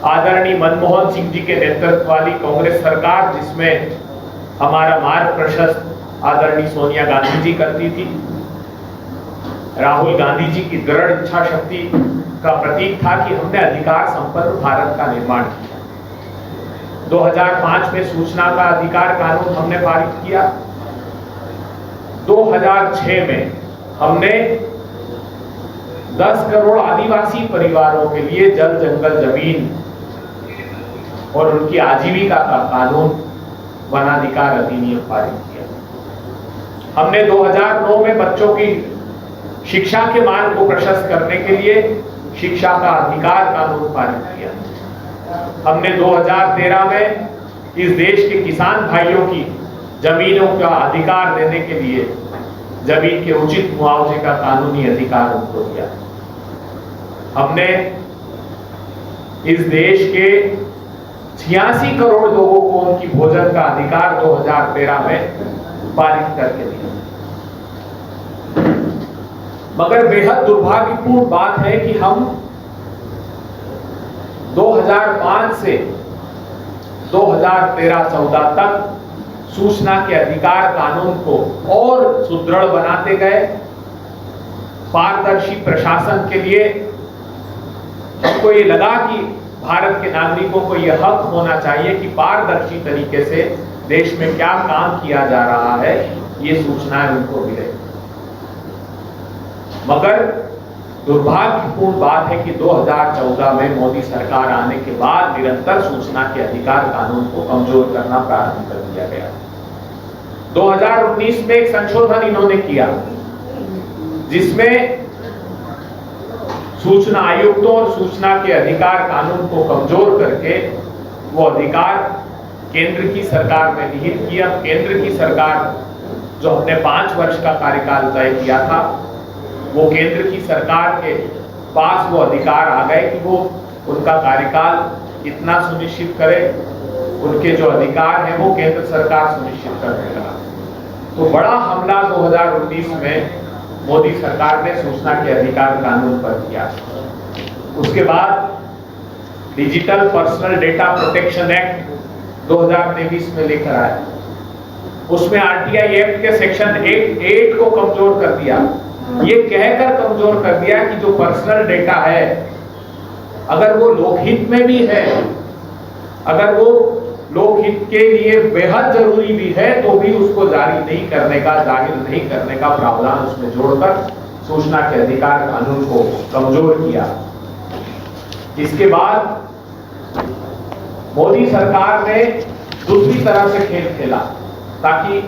आदरणीय मनमोहन सिंह जी के नेतृत्व वाली कांग्रेस सरकार, जिसमें हमारा मार्ग प्रशस्त आदरणीय सोनिया गांधी जी करती थी, राहुल गांधी जी की दृढ़ इच्छा शक्ति का प्रतीक था कि हमने अधिकार संपन्न भारत का निर्माण किया। 2005 में सूचना का अधिकार कानून हमने पारित किया। 2006 में हमने 10 करोड़ आदिवासी परिवारों के लिए जल जंगल जमीन और उनकी आजीविका का कानून वनाधिकार अधिनियम पारित किया। हमने 2009 में बच्चों की शिक्षा के मार्ग को प्रशस्त करने के लिए शिक्षा का अधिकार कानून पारित किया। हमने 2013 में इस देश के किसान भाइयों की जमीनों का अधिकार देने के लिए जमीन के उचित मुआवजे का कानूनी अधिकार उनको दिया। हमने इस देश के 86 करोड़ लोगों को उनकी भोजन का अधिकार 2013 में पारित करके दिया। मगर बेहद दुर्भाग्यपूर्ण बात है कि हम 2005 से 2013-14 तक सूचना के अधिकार कानून को और सुदृढ़ बनाते गए। पारदर्शी प्रशासन के लिए हमको ये लगा कि भारत के नागरिकों को यह हक होना चाहिए कि पारदर्शी तरीके से देश में क्या काम किया जा रहा है, ये सूचनाएं उनको मिले। मगर दुर्भाग्यपूर्ण बात है कि 2014 में मोदी सरकार आने के बाद निरंतर सूचना के अधिकार कानून को कमजोर करना प्रारंभ कर दिया गया। 2019 में एक संशोधन इन्होंने किया जिसमें सूचना आयुक्तों और सूचना के अधिकार कानून को कमजोर करके वो अधिकार केंद्र की सरकार में निहित किया। केंद्र की सरकार जो हमने 5 वर्ष का कार्यकाल तय किया था, वो केंद्र की सरकार के पास वो अधिकार आ गए कि वो उनका कार्यकाल इतना सुनिश्चित करे, उनके जो अधिकार हैं वो केंद्र सरकार सुनिश्चित करने लगा। तो बड़ा हमला 2019 में मोदी सरकार ने सूचना के अधिकार कानून पर किया। उसके बाद digital personal data protection act 2023 में लेकर आया। उसमें आरटीआई एक्ट के सेक्शन 8 को कमजोर कर दिया। ये कहकर कमजोर कर दिया कि जो पर्सनल डेटा है, अगर वो लोकहित में भी है, अगर वो लोकहित के लिए बेहद जरूरी भी है, तो भी उसको जारी नहीं करने का, जाहिर नहीं करने का प्रावधान उसमें जोड़कर सूचना के अधिकार कानून को कमजोर किया। इसके बाद मोदी सरकार ने दूसरी तरह से खेल खेला ताकि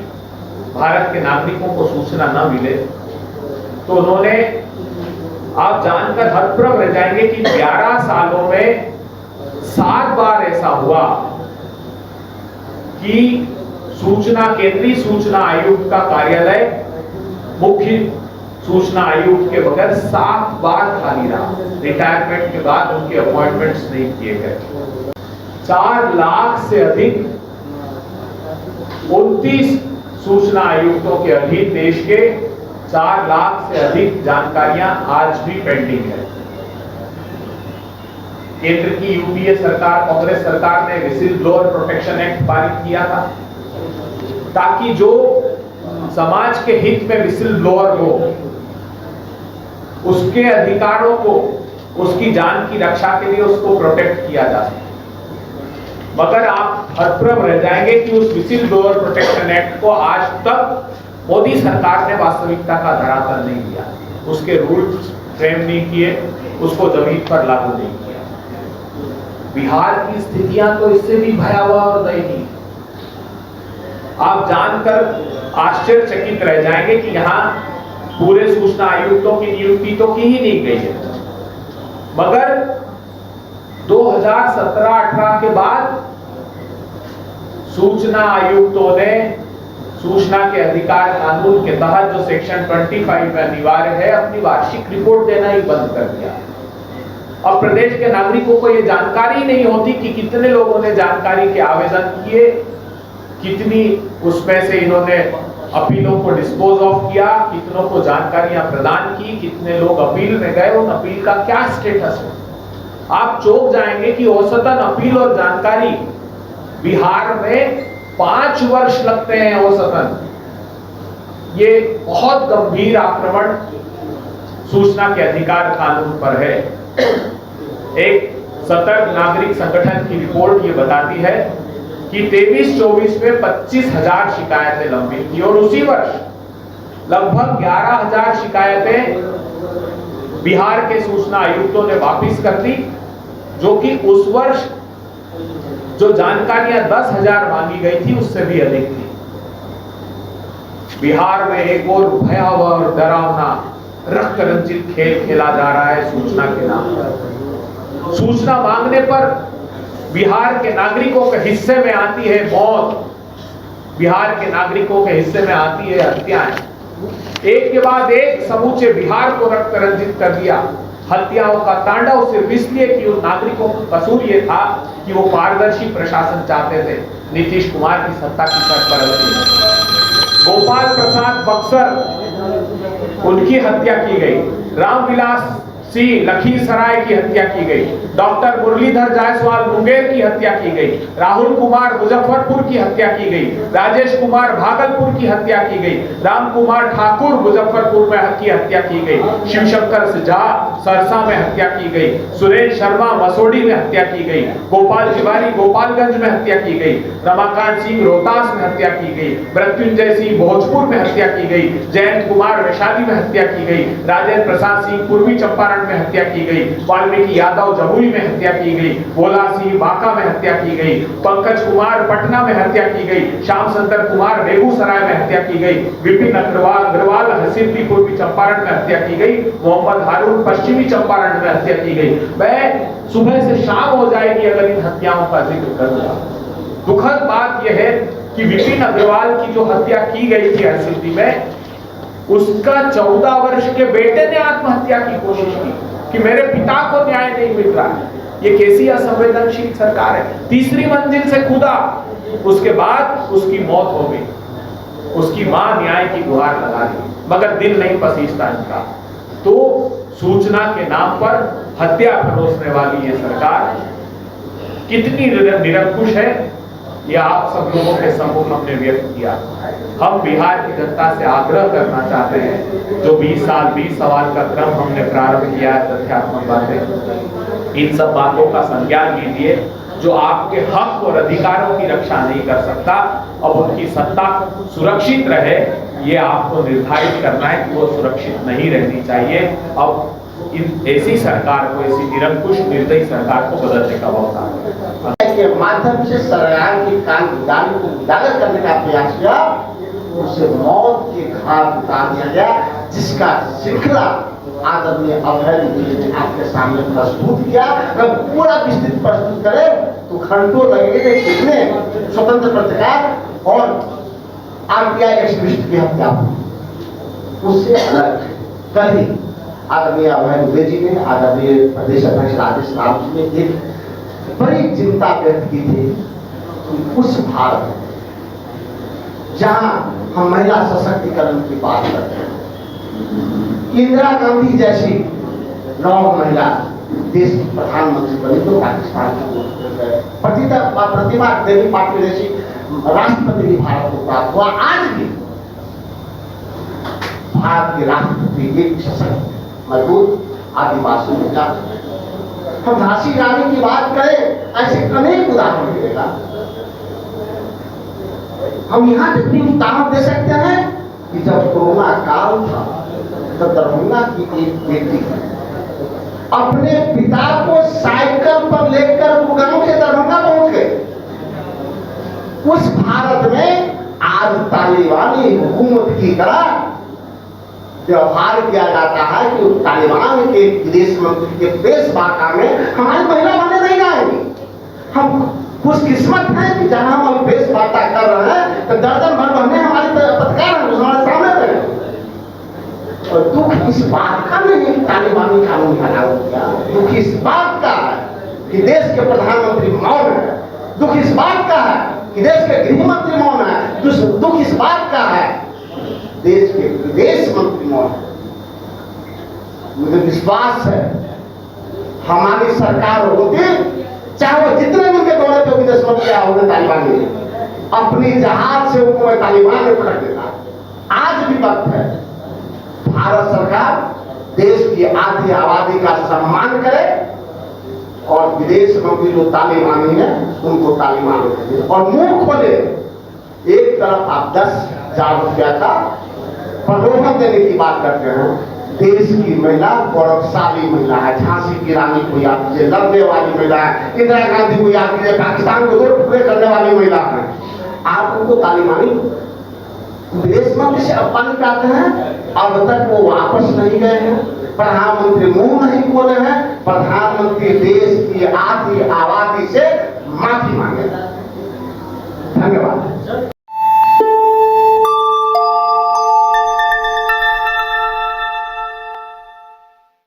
भारत के नागरिकों को सूचना न मिले। तो उन्होंने, आप जानकर हतप्रभ रह जाएंगे कि 11 सालों में 7 बार ऐसा हुआ कि सूचना, केंद्रीय सूचना आयुक्त का कार्यालय मुख्य सूचना आयुक्त के बगैर 7 बार खाली रहा। रिटायरमेंट के बाद उनके अपॉइंटमेंट्स नहीं किए गए। 4 लाख से अधिक 29 सूचना आयुक्तों के अधीन देश के 4 लाख से अधिक जानकारियां आज भी पेंडिंग है। केंद्र की यूपीए सरकार, कांग्रेस सरकार ने विसिल ब्लोअर प्रोटेक्शन एक्ट पारित किया था ताकि जो समाज के हित में विसिल ब्लोअर हो, उसके अधिकारों को, उसकी जान की रक्षा के लिए उसको प्रोटेक्ट किया जा सके। मगर आप हतप्रभ रह जाएंगे कि उस विसिल ब्लोअर प्रोटेक्शन एक्ट को आज तक मोदी सरकार ने वास्तविकता का धरातल नहीं दिया, उसके रूल्स फ्रेम नहीं किए, उसको जमीन पर लागू नहीं किया। बिहार की स्थितियां तो इससे भी भयावह और दयनीय। आप जानकर आश्चर्यचकित रह जाएंगे कि यहाँ पूरे सूचना आयुक्तों की नियुक्ति तो की ही नहीं गई है, मगर 2017-18 के बाद सूचना आयुक्तों ने सूचना के अधिकार कानून के तहत जो सेक्शन 25 में अनिवार्य है, अपनी वार्षिक रिपोर्ट देना ही बंद कर दिया। अब प्रदेश के नागरिकों को यह जानकारी नहीं होती कि कितने लोगों ने जानकारी के आवेदन किए, कितनी उसमें से इन्होंने अपीलों को डिस्पोज ऑफ किया, कितनों को जानकारियां प्रदान की, कितने लोग अपील में गए, उन अपील का क्या स्टेटस है। आप चौंक जाएंगे कि औसतन अपील और जानकारी बिहार में 5 वर्ष लगते हैं औसतन। ये बहुत गंभीर आक्रमण सूचना के अधिकार कानून पर है। एक सतर्क नागरिक संगठन की रिपोर्ट ये बताती है कि 23-24 में 25,000 शिकायतें लंबित थी और उसी वर्ष लगभग 11,000 शिकायतें बिहार के सूचना आयुक्तों ने वापस कर दी, जो कि उस वर्ष जो जानकारियां 10,000 मांगी गई थी उससे भी अधिक थी। बिहार में एक और भयावह और डरावना रक्त रंजित खेल खेला जा रहा है सूचना के नाम पर। सूचना मांगने पर बिहार के नागरिकों के हिस्से में आती है मौत, बिहार के नागरिकों के हिस्से में आती है हत्याएं। एक के बाद एक समूचे बिहार को रक्त रंजित कर दिया। हत्याओं का तांडव सिर्फ इसलिए कि उन नागरिकों का कसूर ये था कि वो पारदर्शी प्रशासन चाहते थे। नीतीश कुमार की सत्ता की सरपरस्ती। गोपाल प्रसाद बक्सर उनकी हत्या की गई, रामविलास सिंह लखीसराय की हत्या की गई, डॉक्टर मुरलीधर जायसवाल मुंगेर की हत्या की गई, राहुल कुमार मुजफ्फरपुर की हत्या की गई, राजेश कुमार भागलपुर की हत्या की गई, राम कुमार ठाकुर मुजफ्फरपुर में की हत्या की गई, शिवशंकर झा सरसा में हत्या की गई, सुरेश शर्मा मसोड़ी में हत्या की गई, गोपाल तिवारी गोपालगंज में हत्या की गई, रमाकांत सिंह रोहतास में हत्या की गई, मृत्युंजय सिंह भोजपुर में हत्या की गई, जयंत कुमार वैशाली में हत्या की गई, राजेंद्र प्रसाद सिंह पूर्वी चंपारण में हत्या की गई, वाल्मीकि यादव जमुई में हत्या की गई, भोला सिंह बांका में हत्या की गई, पंकज कुमार पटना में हत्या की गई, श्याम सुंदर कुमार बेगूसराय में हत्या की गई, विपिन अग्रवाल हसीबी पूर्वी चंपारण में हत्या की गई, मोहम्मद हारून पश्चिमी चंपारण में हत्या की गई। मैं सुबह से शाम हो जाएगी अगर इन हत्याओं का जिक्र करूंगा। दुखद बात यह है कि विपिन अग्रवाल की जो हत्या की गई थी हसीबी में, उसका 14 वर्ष के बेटे ने आत्महत्या की कोशिश की कि मेरे पिता को न्याय नहीं मिल रहा है। ये कैसी असंवेदनशील सरकार है। तीसरी मंजिल से कूदा, उसके बाद उसकी मौत हो गई। उसकी मां न्याय की गुहार लगा दी, मगर दिल नहीं पसीजता इनका। तो सूचना के नाम पर हत्या परोसने वाली ये सरकार कितनी निरंकुश है, ये आप सब लोगों के सम्मुख हमने व्यक्त किया। हम बिहार की जनता से आग्रह करना चाहते हैं, जो 20 साल 20 सवाल का क्रम हमने प्रारंभ किया है, तथ्यात्मक बातें, इन सब बातों का संज्ञान लीजिए। जो आपके हक और अधिकारों की रक्षा नहीं कर सकता, अब उनकी सत्ता सुरक्षित रहे, ये आपको निर्धारित करना है कि वो सुरक्षित नहीं रहनी चाहिए। अब इन ऐसी सरकार को, ऐसी निरंकुश निर्दयी सरकार को बदलने का मौका है। के माध्यम से सरकार की कानून को उजागर करने का प्रयास किया, उसे मौत के घाट उतार दिया गया, जिसका श्रृंखला आदरणीय अभय जी ने आपके सामने प्रस्तुत किया। अगर पूरा विस्तृत प्रस्तुत करें तो घंटों लगेंगे। कितने स्वतंत्र पत्रकार और आरटीआई एक्टिविस्ट की हत्या उससे अलग कल ही आदरणीय अभय जी ने, आदरणीय प्रदेश अध्यक्ष राजेश राम जी ने एक बड़ी चिंता व्यक्त की थी कि उस भारत में जहां हम महिला सशक्तिकरण की बात करते हैं, इंदिरा गांधी जैसी 9 महिला देश की प्रधानमंत्री बनी तो पाकिस्तान की प्रतिमा देवी पाटिल जैसी राष्ट्रपति भी भारत को प्राप्त हुआ। आज भी भारत के राष्ट्रपति एक सशक्त मजबूत आदिवासी महिला। हम झांसी रानी की बात करें, ऐसे अनेक उदाहरण मिलेगा। हम यहाँ तक भी उदाहरण दे सकते हैं कि जब कोरोना काल था, तब दरभंगा की एक बेटी अपने पिता को साइकिल पर लेकर गुड़गांव से दरभंगा पहुंच गए। उस भारत में आज तालिबानी हुकूमत की तरह व्यवहार किया जाता है कि तालिबान के विदेश मंत्री के पेशवार्ता में हमारी महिला बने नहीं आएंगी। हम खुशकिस्मत हैं कि जहां हम पेशवार्ता कर रहे हैं तो दर्जन भर बहने हमारे पत्रकार हमारे सामने बैठे। और दुख इस बात का नहीं तालिबानी कानून का लागू किया, दुख इस बात का है कि देश के प्रधानमंत्री मौन है, दुख इस बात का है कि देश के गृह मंत्री मौन है, दुख इस बात का है देश के विदेश मंत्री मौन है। मुझे विश्वास है हमारी सरकार होती, चाहे वो जितने भी उनके दौरे पे विदेश मंत्री आया होंगे तालिबान में, अपनी जहाज से उनको मैं तालिबान में पटक देता। आज भी वक्त है, भारत सरकार देश की आधी आबादी का सम्मान करे और विदेश मंत्री जो तालिबानी है उनको तालिबान करे और मुंह खोले। एक तरफ आप 10,000 रुपया का प्रलोभन देने की बात करते हैं। देश की महिला गौरवशाली महिला है, झांसी की रानी को याद कीजिए, लड़ने वाली महिला है, इंदिरा गांधी को याद कीजिए, पाकिस्तान को दो टुकड़े करने वाली महिला है। आप उनको तालिबानी विदेश मंत्री से अपमान करते हैं। अब तक वो वापस नहीं गए हैं, प्रधानमंत्री मुंह नहीं खोले हैं, प्रधानमंत्री देश की आधी आबादी से माफी मांगे। धन्यवाद।